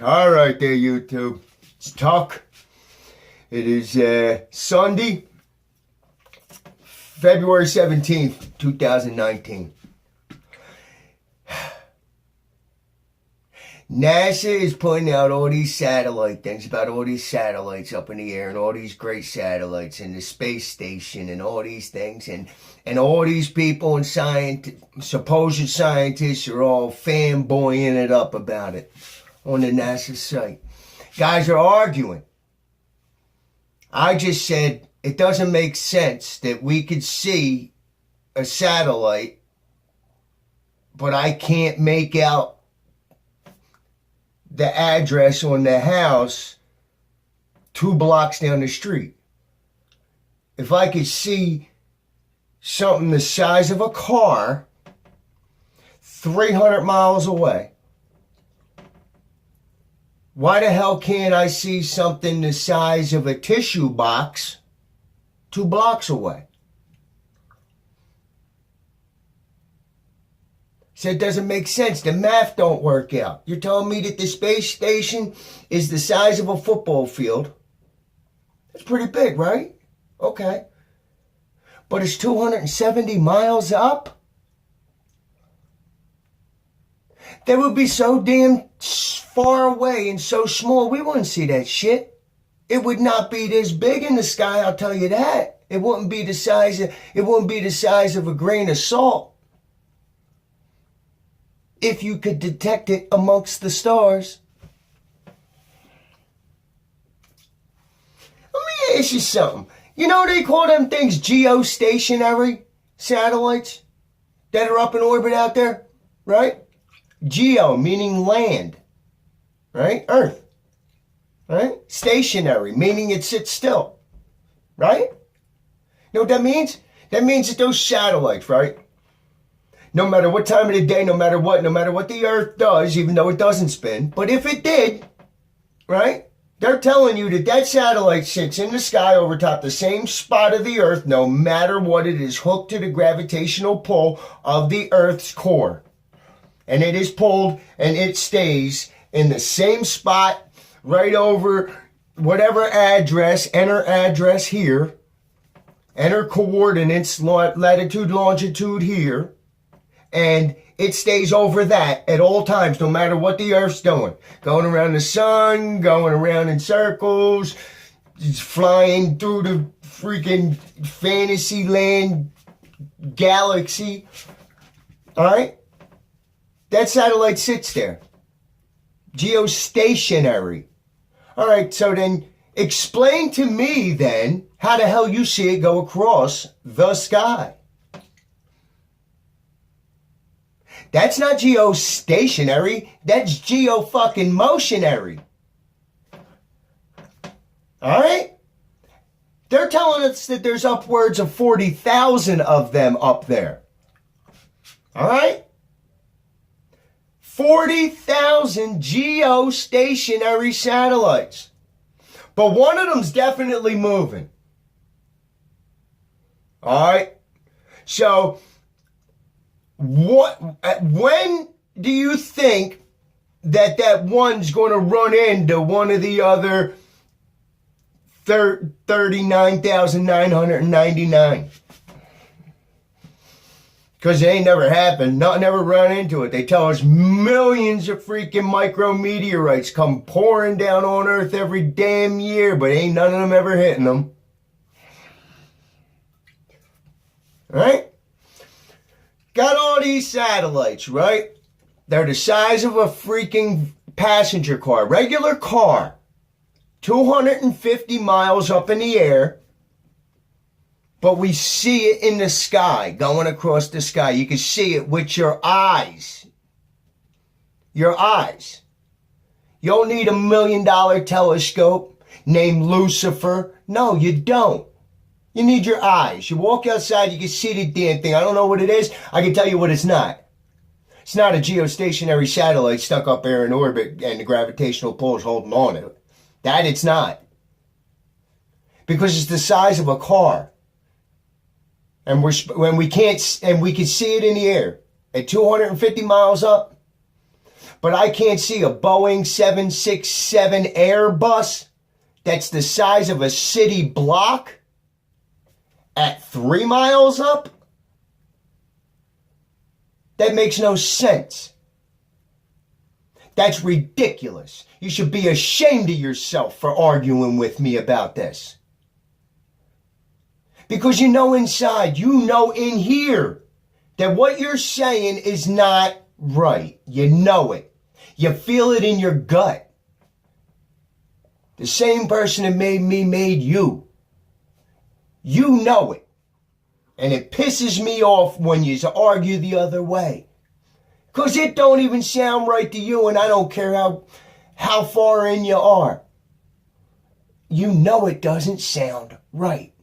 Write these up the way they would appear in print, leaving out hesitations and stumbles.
All right there, YouTube. It's Tuck. It is Sunday, February 17th, 2019. NASA is putting out all these satellite things about all these satellites up in the air and all these great satellites and the space station and all these things and all these people and supposed scientists are all fanboying it up about it on the NASA site. Guys are arguing. I just said it doesn't make sense that we could see a satellite, but I can't make out the address on the house 2 blocks down the street. If I could see something the size of a car 300 miles away, why the hell can't I see something the size of a tissue box 2 blocks away? So it doesn't make sense. The math don't work out. You're telling me that the space station is the size of a football field. That's pretty big, right? Okay. But it's 270 miles up? That would be so damn far away and so small, we wouldn't see that shit. It would not be this big in the sky, I'll tell you that. It wouldn't be the size of a grain of salt. If you could detect it amongst the stars. Let me ask you something. You know they call them things geostationary satellites that are up in orbit out there, right? Geo meaning land, right? Earth, right? Stationary meaning it sits still, right? You know what that means? That means that those satellites, right? No matter what time of the day, no matter what the Earth does, even though it doesn't spin, but if it did, right? They're telling you that that satellite sits in the sky over top the same spot of the Earth, no matter what, it is hooked to the gravitational pull of the Earth's core. And it is pulled and it stays in the same spot right over whatever address, enter address here, enter coordinates, latitude, longitude here, and it stays over that at all times, no matter what the Earth's doing. Going around the sun, going around in circles, flying through the freaking fantasy land galaxy. All right? That satellite sits there. Geostationary. All right, so then explain to me then how the hell you see it go across the sky. That's not geostationary. That's geo-fucking-motionary. All right? They're telling us that there's upwards of 40,000 of them up there. All right? 40,000 geostationary satellites. But one of them's definitely moving. All right? So when do you think that one's going to run into one of the other 39,999? Because it ain't never happened. Nothing ever run into it. They tell us millions of freaking micrometeorites come pouring down on Earth every damn year, but ain't none of them ever hitting them. Right? Got all these satellites, right? They're the size of a freaking passenger car, regular car. 250 miles up in the air. But we see it in the sky, going across the sky. You can see it with your eyes. Your eyes. You don't need $1 million telescope named Lucifer. No, you don't. You need your eyes. You walk outside, you can see the damn thing. I don't know what it is. I can tell you what it's not. It's not a geostationary satellite stuck up there in orbit and the gravitational pull is holding on to it. That it's not. Because it's the size of a car. And we can see it in the air at 250 miles up. But I can't see a Boeing 767 Airbus that's the size of a city block at 3 miles up? That makes no sense. That's ridiculous. You should be ashamed of yourself for arguing with me about this. Because you know inside, you know in here, that what you're saying is not right. You know it. You feel it in your gut. The same person that made me made you. You know it. And it pisses me off when you argue the other way. Because it don't even sound right to you, and I don't care how far in you are. You know it doesn't sound right.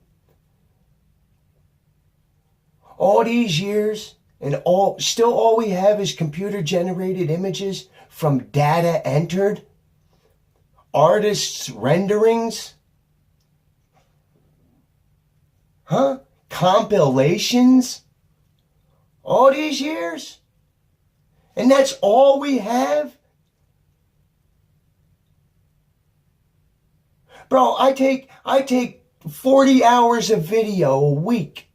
All these years, and still all we have is computer-generated images from data entered, artists' renderings, compilations, all these years, and that's all we have? Bro, I take 40 hours of video a week.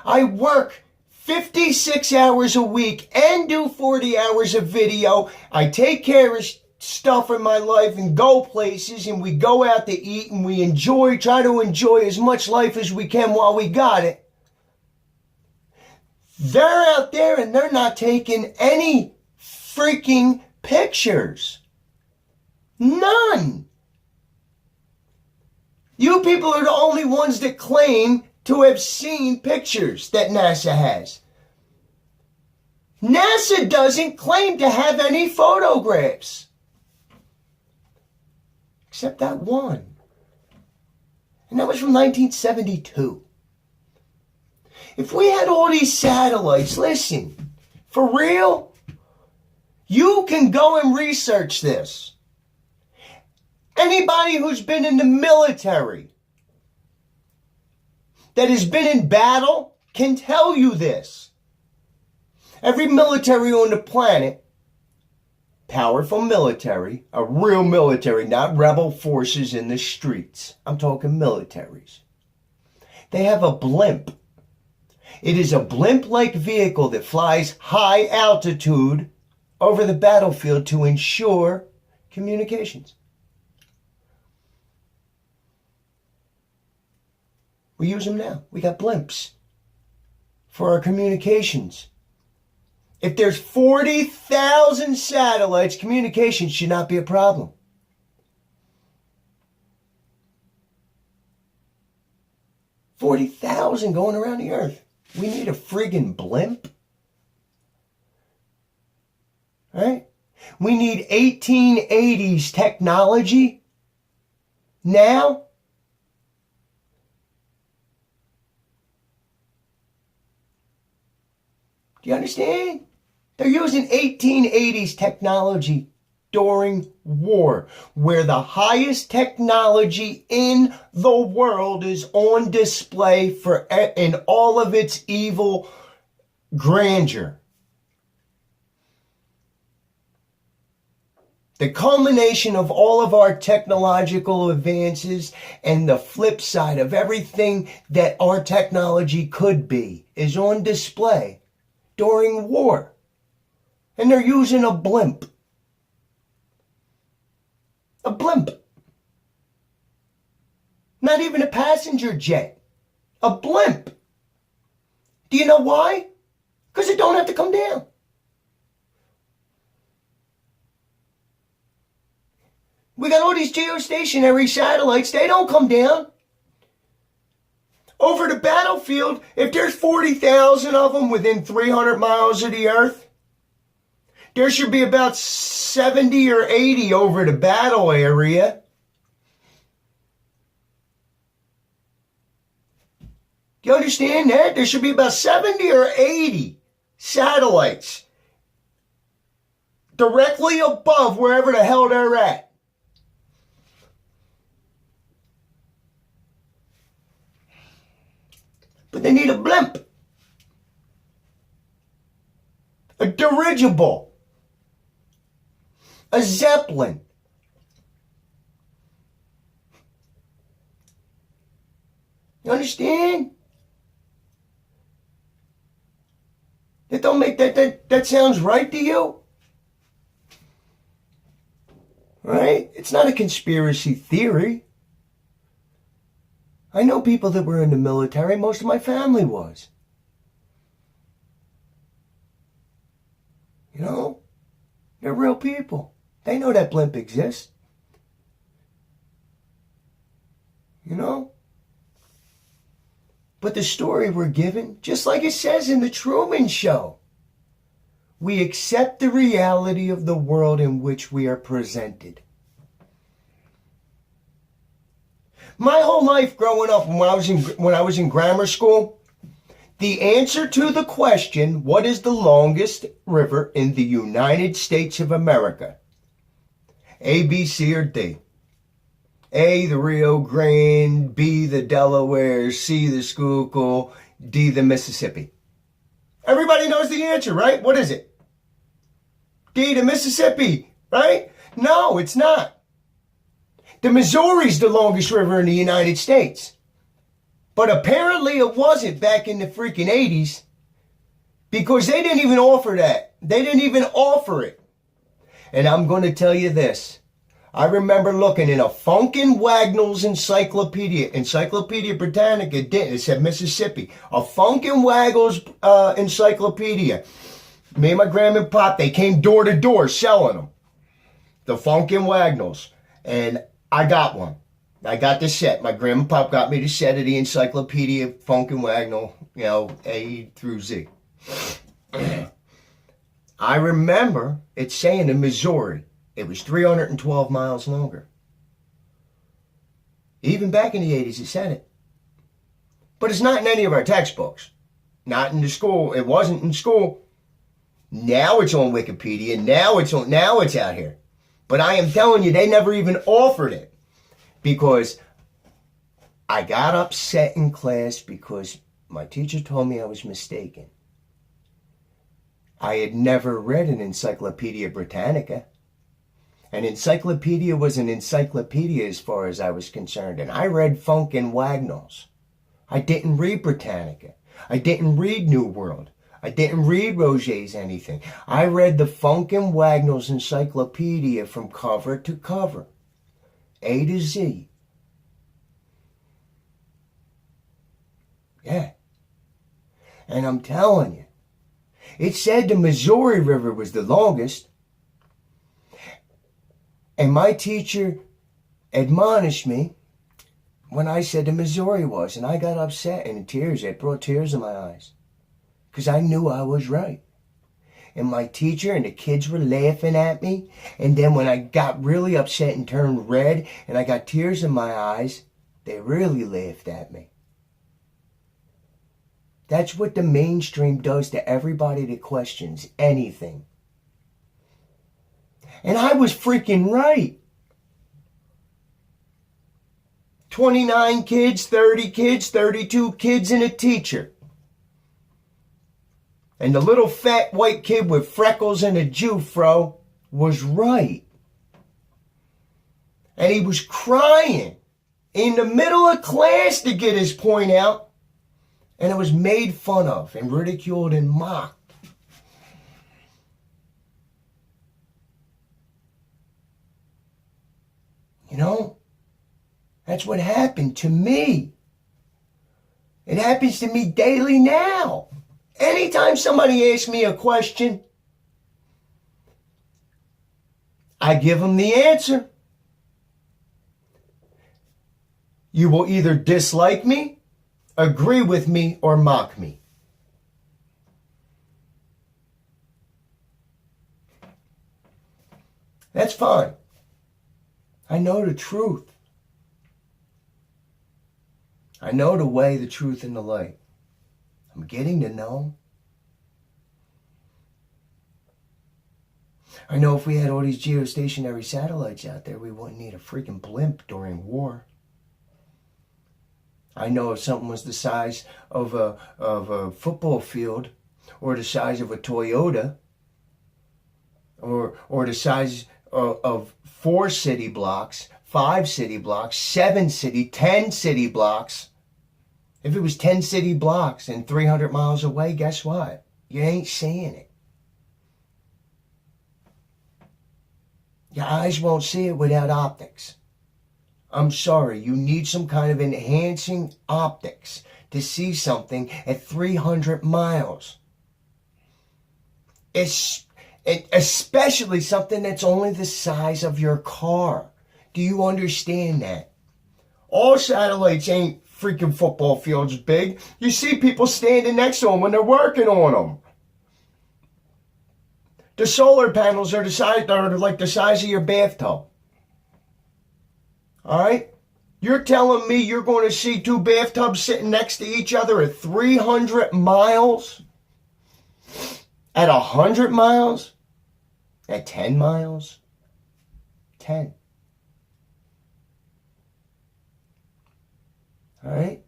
I work 56 hours a week and do 40 hours of video. I take care of stuff in my life and go places, and we go out to eat, and we try to enjoy as much life as we can while we got it. They're out there and they're not taking any freaking pictures. None. You people are the only ones that claim to have seen pictures that NASA has. NASA doesn't claim to have any photographs. Except that one. And that was from 1972. If we had all these satellites, listen, for real, you can go and research this. Anybody who's been in the military, that has been in battle, can tell you this. Every military on the planet, powerful military, a real military, not rebel forces in the streets. I'm talking militaries. They have a blimp. It is a blimp-like vehicle that flies high altitude over the battlefield to ensure communications. We use them now. We got blimps for our communications. If there's 40,000 satellites, communication should not be a problem. 40,000 going around the earth. We need a friggin' blimp? Right? We need 1880s technology now? Do you understand? They're using 1880s technology during war, where the highest technology in the world is on display in all of its evil grandeur. The culmination of all of our technological advances and the flip side of everything that our technology could be is on display during war. And they're using a blimp. A blimp. Not even a passenger jet. A blimp. Do you know why? Because it don't have to come down. We got all these geostationary satellites. They don't come down. Over the battlefield, if there's 40,000 of them within 300 miles of the earth, there should be about 70 or 80 over the battle area. Do you understand that? There should be about 70 or 80 satellites directly above wherever the hell they're at. But they need a blimp. a dirigible, a Zeppelin. You understand? That don't make that sounds right to you? Right? It's not a conspiracy theory. I know people that were in the military. Most of my family was. You know? They're real people. They know that blimp exists. You know? But the story we're given, just like it says in the Truman Show, we accept the reality of the world in which we are presented. My whole life growing up, when I was in grammar school, the answer to the question, what is the longest river in the United States of America? A, B, C, or D? A, the Rio Grande, B, the Delaware, C, the Schuylkill, D, the Mississippi. Everybody knows the answer, right? What is it? D, the Mississippi, right? No, it's not. The Missouri's the longest river in the United States. But apparently it wasn't back in the freaking 80s because they didn't even offer that. They didn't even offer it. And I'm going to tell you this. I remember looking in a Funkin' Wagnalls Encyclopedia Britannica, it said Mississippi. A Funkin' Wagnalls encyclopedia. Me and my grandma and pop, they came door to door selling them. The Funkin' Wagnalls. And I got one. I got the set. My grandma and pop got me the set of the Encyclopedia Funkin' Wagnall, A through Z. I remember it saying in Missouri, it was 312 miles longer. Even back in the 80s, it said it. But it's not in any of our textbooks. Not in the school. It wasn't in school. Now it's on Wikipedia. Now it's out here. But I am telling you, they never even offered it. Because I got upset in class because my teacher told me I was mistaken. I had never read an Encyclopedia Britannica. An encyclopedia was an encyclopedia as far as I was concerned. And I read Funkin' Wagnalls. I didn't read Britannica. I didn't read New World. I didn't read Roget's anything. I read the Funkin' Wagnalls Encyclopedia from cover to cover. A to Z. Yeah. And I'm telling you, it said the Missouri River was the longest. And my teacher admonished me when I said the Missouri was. And I got upset and tears. It brought tears in my eyes. Because I knew I was right. And my teacher and the kids were laughing at me. And then when I got really upset and turned red and I got tears in my eyes, they really laughed at me. That's what the mainstream does to everybody that questions anything. And I was freaking right. 29 kids, 30 kids, 32 kids, and a teacher. And the little fat white kid with freckles and a Jufro was right. And he was crying in the middle of class to get his point out. And it was made fun of and ridiculed and mocked. You know, that's what happened to me. It happens to me daily now. Anytime somebody asks me a question, I give them the answer. You will either dislike me, agree with me, or mock me. That's fine. I know the truth. I know the way, the truth, and the light. I'm getting to know. I know if we had all these geostationary satellites out there, we wouldn't need a freaking blimp during war. I know if something was the size of a football field or the size of a Toyota, or the size of 4 city blocks, 5 city blocks, 7 city, 10 city blocks. If it was 10 city blocks and 300 miles away, guess what? You ain't seeing it. Your eyes won't see it without optics. I'm sorry, you need some kind of enhancing optics to see something at 300 miles. Especially something that's only the size of your car. Do you understand that? All satellites ain't freaking football fields big. You see people standing next to them when they're working on them. The solar panels are like the size of your bathtub. All right? You're telling me you're going to see 2 bathtubs sitting next to each other at 300 miles? At 100 miles? At 10 miles? 10. All right?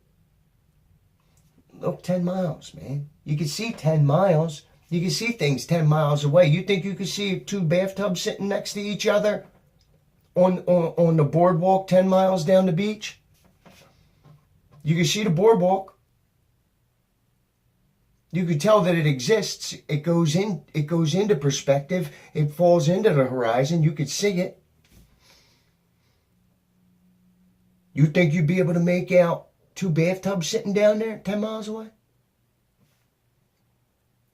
Look, 10 miles, man. You can see 10 miles. You can see things 10 miles away. You think you can see 2 bathtubs sitting next to each other on the boardwalk 10 miles down the beach? You can see the boardwalk. You can tell that it exists. It goes into perspective. It falls into the horizon. You could see it. You think you'd be able to make out 2 bathtubs sitting down there 10 miles away?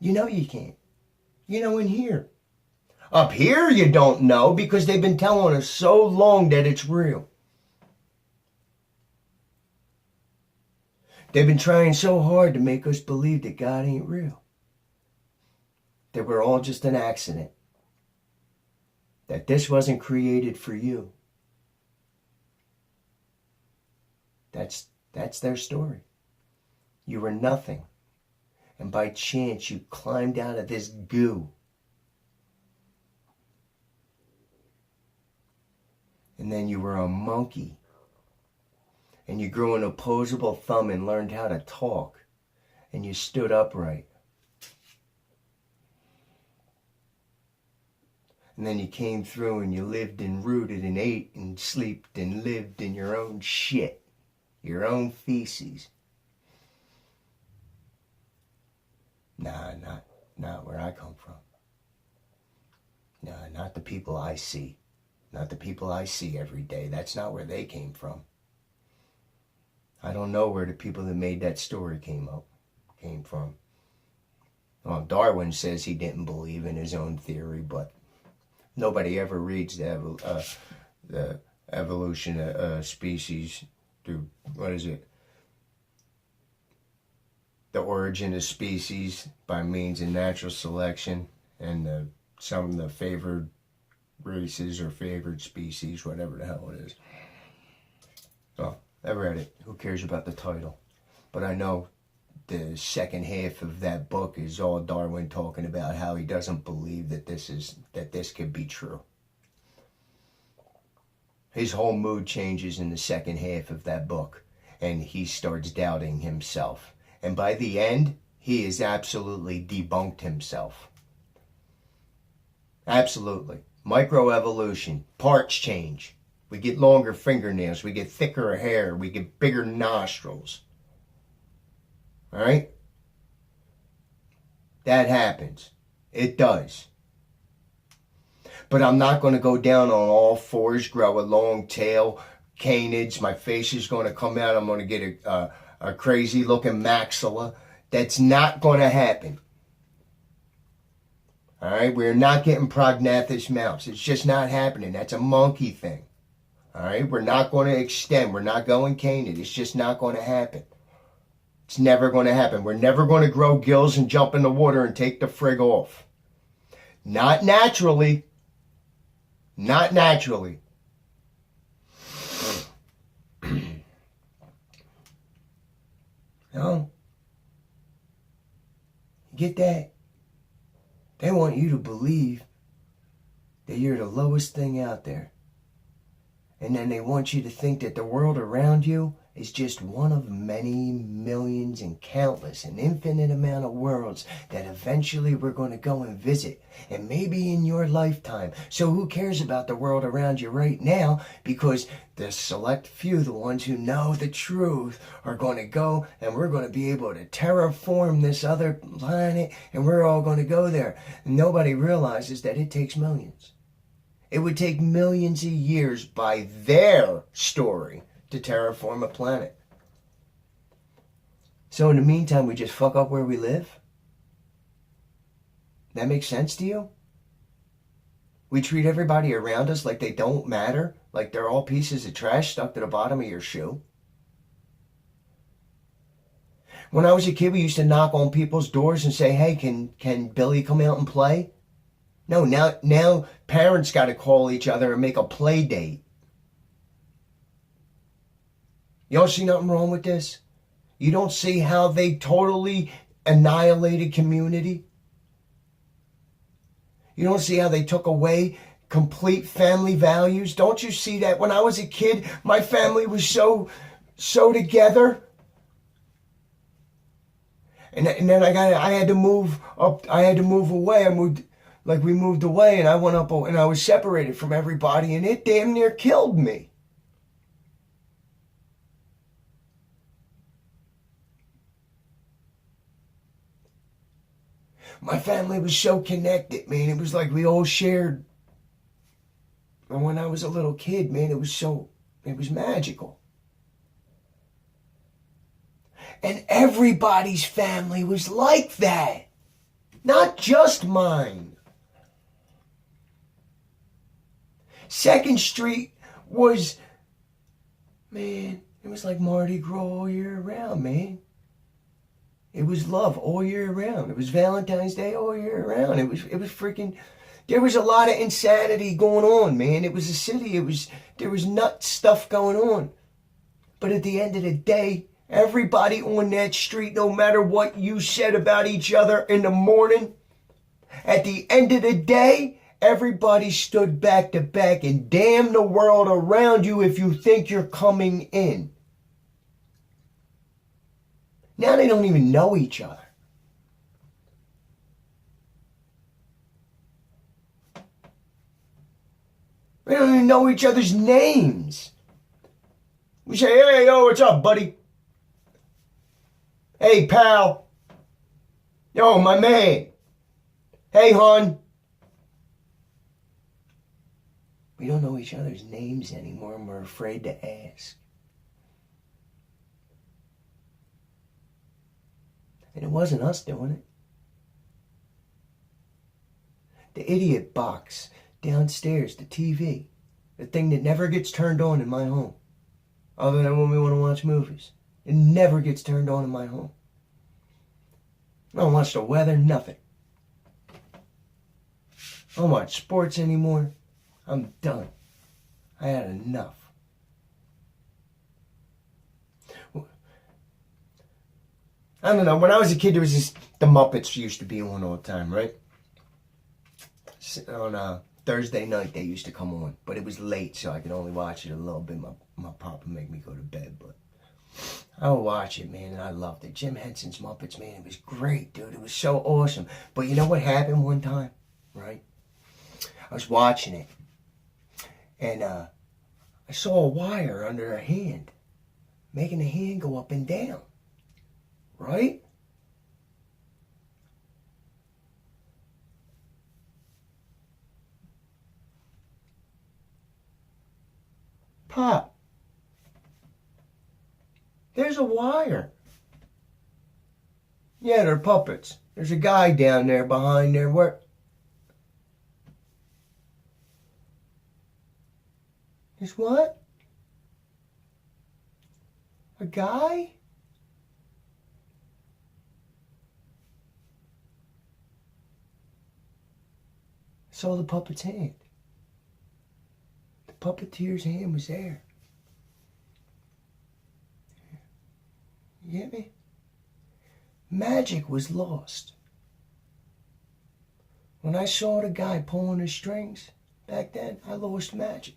You know you can't. You know in here. Up here you don't know because they've been telling us so long that it's real. They've been trying so hard to make us believe that God ain't real. That we're all just an accident. That this wasn't created for you. That's their story. You were nothing. And by chance you climbed out of this goo. And then you were a monkey. And you grew an opposable thumb and learned how to talk. And you stood upright. And then you came through and you lived and rooted and ate and slept and lived in your own shit. Your own feces. Nah, not where I come from. Nah, not the people I see. Not the people I see every day. That's not where they came from. I don't know where the people that made that story came from. Well, Darwin says he didn't believe in his own theory, but nobody ever reads the evolution of species through, what is it? The origin of species by means of natural selection and some of the favored races or favored species, whatever the hell it is. Well, I read it. Who cares about the title? But I know the second half of that book is all Darwin talking about how he doesn't believe that this could be true. His whole mood changes in the second half of that book, and he starts doubting himself. And by the end, he has absolutely debunked himself. Absolutely. Microevolution, parts change. We get longer fingernails, we get thicker hair, we get bigger nostrils. All right? That happens. It does. But I'm not going to go down on all fours, grow a long tail, canids, my face is going to come out, I'm going to get a crazy looking maxilla. That's not going to happen. All right? We're not getting prognathous mouse. It's just not happening. That's a monkey thing. All right? We're not going to extend. We're not going canid. It's just not going to happen. It's never going to happen. We're never going to grow gills and jump in the water and take the frig off. Not naturally. Not naturally. No. Get that? They want you to believe that you're the lowest thing out there. And then they want you to think that the world around you is just one of many millions and countless and infinite amount of worlds that eventually we're going to go and visit, and maybe in your lifetime. So who cares about the world around you right now? Because the select few, the ones who know the truth, are going to go, and we're going to be able to terraform this other planet, and we're all going to go there. And nobody realizes that it takes millions. It would take millions of years by their story to terraform a planet. So in the meantime, we just fuck up where we live? That makes sense to you? We treat everybody around us like they don't matter, like they're all pieces of trash stuck to the bottom of your shoe. When I was a kid, we used to knock on people's doors and say, hey, can Billy come out and play? No, now parents got to call each other and make a play date. You don't see nothing wrong with this? You don't see how they totally annihilated community? You don't see how they took away complete family values? Don't you see that? When I was a kid, my family was so together. And then I had to move up. I had to move away. We moved away, and I went up, and I was separated from everybody, and it damn near killed me. My family was so connected, man. It was like we all shared. And when I was a little kid, man, it was magical. And everybody's family was like that. Not just mine. 2nd Street was, man, it was like Mardi Gras all year round, man. It was love all year round. It was Valentine's Day all year round. It was freaking, there was a lot of insanity going on, man. It was a city. There was nut stuff going on. But at the end of the day, everybody on that street, no matter what you said about each other in the morning, at the end of the day, everybody stood back to back and damn the world around you if you think you're coming in. Now they don't even know each other. They don't even know each other's names. We say, hey, yo, what's up, buddy? Hey, pal. Yo, my man. Hey, hon. We don't know each other's names anymore, and we're afraid to ask. And it wasn't us doing it. The idiot box downstairs, the TV, the thing that never gets turned on in my home, other than when we want to watch movies. It never gets turned on in my home. I don't watch the weather, nothing. I don't watch sports anymore. I'm done. I had enough. I don't know. When I was a kid, there was the Muppets used to be on all the time, right? On Thursday night, they used to come on. But it was late, so I could only watch it a little bit. My papa made me go to bed, but I would watch it, man, and I loved it. Jim Henson's Muppets, man, it was great, dude. It was so awesome. But you know what happened one time, right? I was watching it, and I saw a wire under her hand, making the hand go up and down. Right? Pop, there's a wire. Yeah, they're puppets. There's a guy down there behind there. Where? There's what? A guy? Saw the puppet's hand. The puppeteer's hand was there. You get me? Magic was lost. When I saw the guy pulling the strings back then, I lost magic.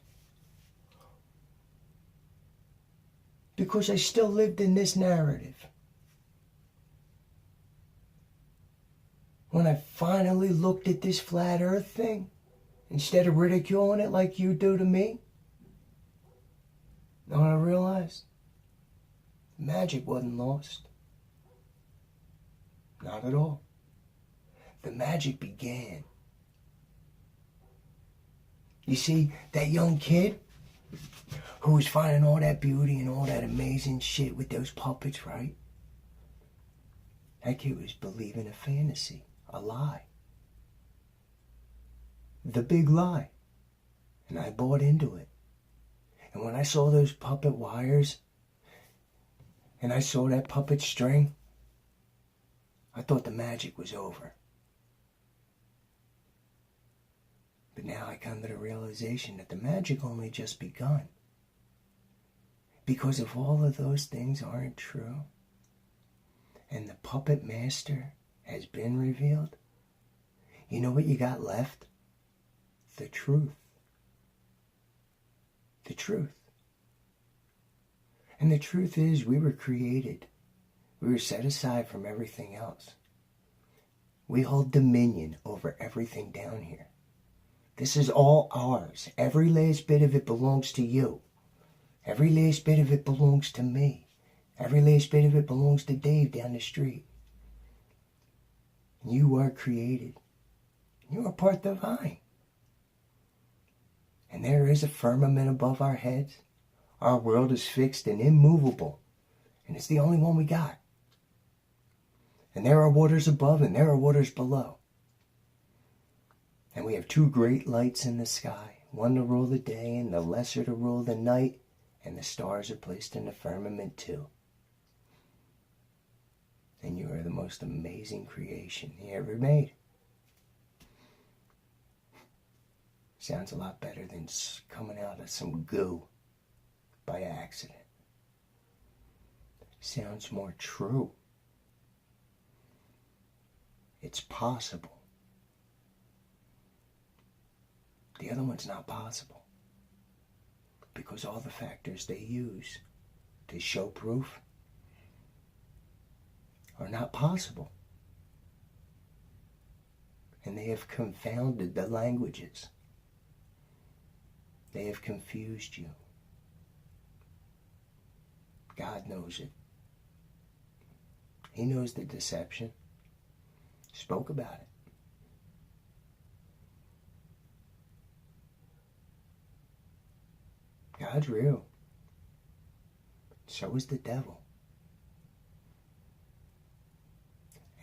because I still lived in this narrative. When I finally looked at this flat earth thing, instead of ridiculing it like you do to me, know what I realized? The magic wasn't lost. Not at all. The magic began. You see, that young kid who was finding all that beauty and all that amazing shit with those puppets, right? That kid was believing a fantasy, a lie. The big lie. And I bought into it. And when I saw those puppet wires, and I saw that puppet string, I thought the magic was over. But now I come to the realization that the magic only just begun. Because if all of those things aren't true, and the puppet master has been revealed, you know what you got left? The truth. The truth. And the truth is, we were created. We were set aside from everything else. We hold dominion over everything down here. This is all ours. Every last bit of it belongs to you. Every last bit of it belongs to me. Every last bit of it belongs to Dave down the street. You are created. You are part divine. And there is a firmament above our heads. Our world is fixed and immovable. And it's the only one we got. And there are waters above and there are waters below. And we have two great lights in the sky, one to rule the day and the lesser to rule the night, and the stars are placed in the firmament too. And you are the most amazing creation he ever made. Sounds a lot better than coming out of some goo by accident. Sounds more true. It's possible. The other one's not possible. Because all the factors they use to show proof are not possible. And they have confounded the languages. They have confused you. God knows it. He knows the deception. Spoke about it. God's real. So is the devil.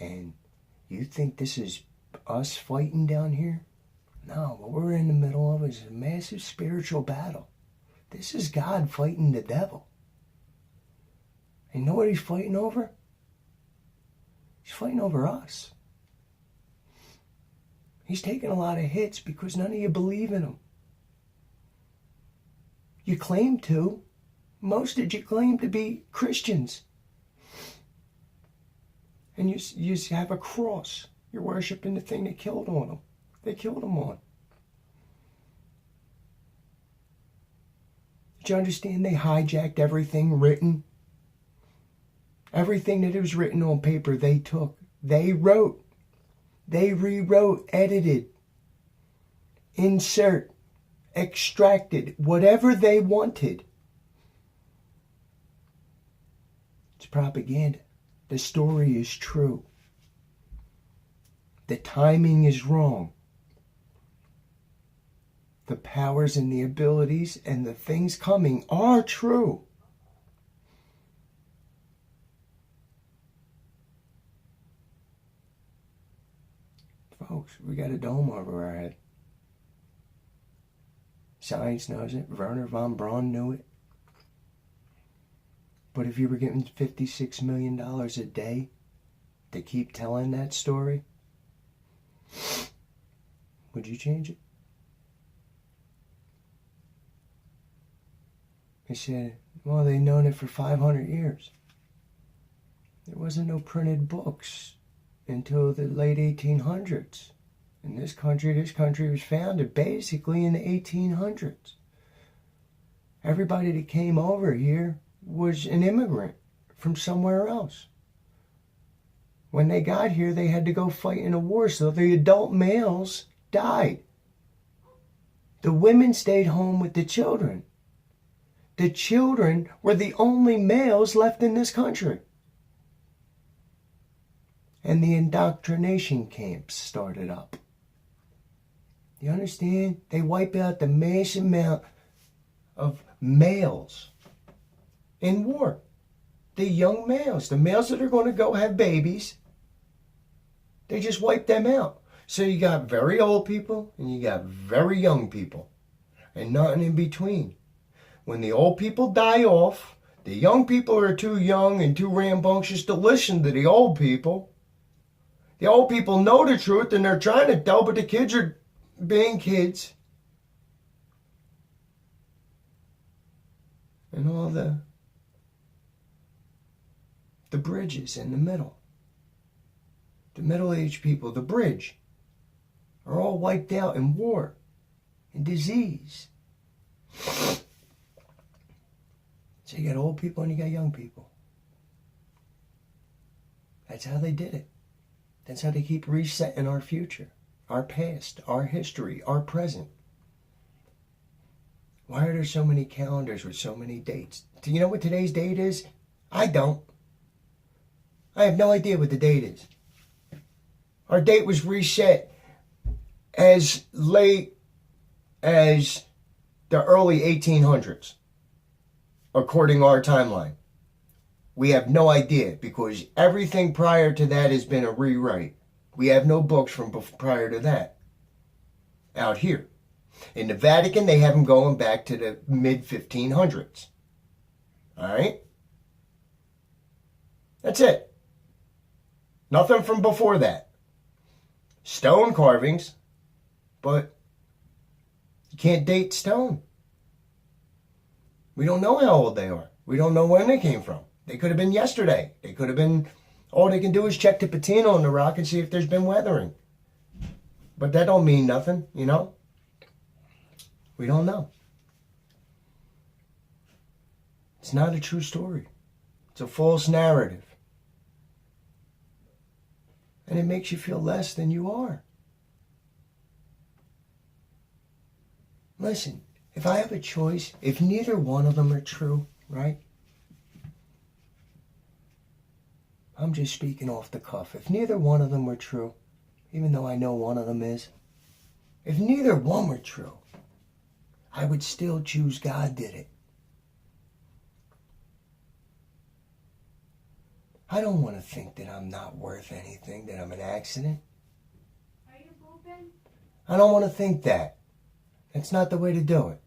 And you think this is us fighting down here? No, what we're in the middle of is a massive spiritual battle. This is God fighting the devil. And you know what he's fighting over? He's fighting over us. He's taking a lot of hits because none of you believe in him. You claim to. Most of you claim to be Christians. And you have a cross. You're worshiping the thing they killed on them. They killed him on. Did you understand they hijacked everything written? Everything that was written on paper they took. They wrote. They rewrote, edited, insert, extracted, whatever they wanted. It's propaganda. The story is true. The timing is wrong. The powers and the abilities and the things coming are true. Folks, we got a dome over our head. Science knows it. Werner von Braun knew it. But if you were getting $56 million a day to keep telling that story, would you change it? They said, well, they've known it for 500 years. There wasn't no printed books until the late 1800s. In this country was founded basically in the 1800s. Everybody that came over here was an immigrant from somewhere else. When they got here, they had to go fight in a war, so the adult males died. The women stayed home with the children. The children were the only males left in this country. And the indoctrination camps started up. You understand? They wipe out the mass amount of males in war. The young males, the males that are going to go have babies, they just wipe them out. So you got very old people and you got very young people and nothing in between. When the old people die off, the young people are too young and too rambunctious to listen to the old people. The old people know the truth and they're trying to tell, but the kids are being kids. And all the bridges in the middle. The middle-aged people, the bridge, are all wiped out in war and disease. So you got old people and you got young people. That's how they did it. That's how they keep resetting our future, our past, our history, our present. Why are there so many calendars with so many dates? Do you know what today's date is? I don't. I have no idea what the date is. Our date was reset as late as the early 1800s, according to our timeline. We have no idea because everything prior to that has been a rewrite. We have no books from prior to that out here. In the Vatican, they have them going back to the mid-1500s. All right? That's it. Nothing from before that. Stone carvings, but you can't date stone. We don't know how old they are. We don't know when they came from. They could have been yesterday. They could have been, all they can do is check the patina on the rock and see if there's been weathering. But that don't mean nothing, you know? We don't know. It's not a true story. It's a false narrative. And it makes you feel less than you are. Listen, if I have a choice, if neither one of them are true, right? I'm just speaking off the cuff. If neither one of them were true, even though I know one of them is, if neither one were true, I would still choose God did it. I don't want to think that I'm not worth anything, that I'm an accident. Are you pooping? I don't want to think that. That's not the way to do it.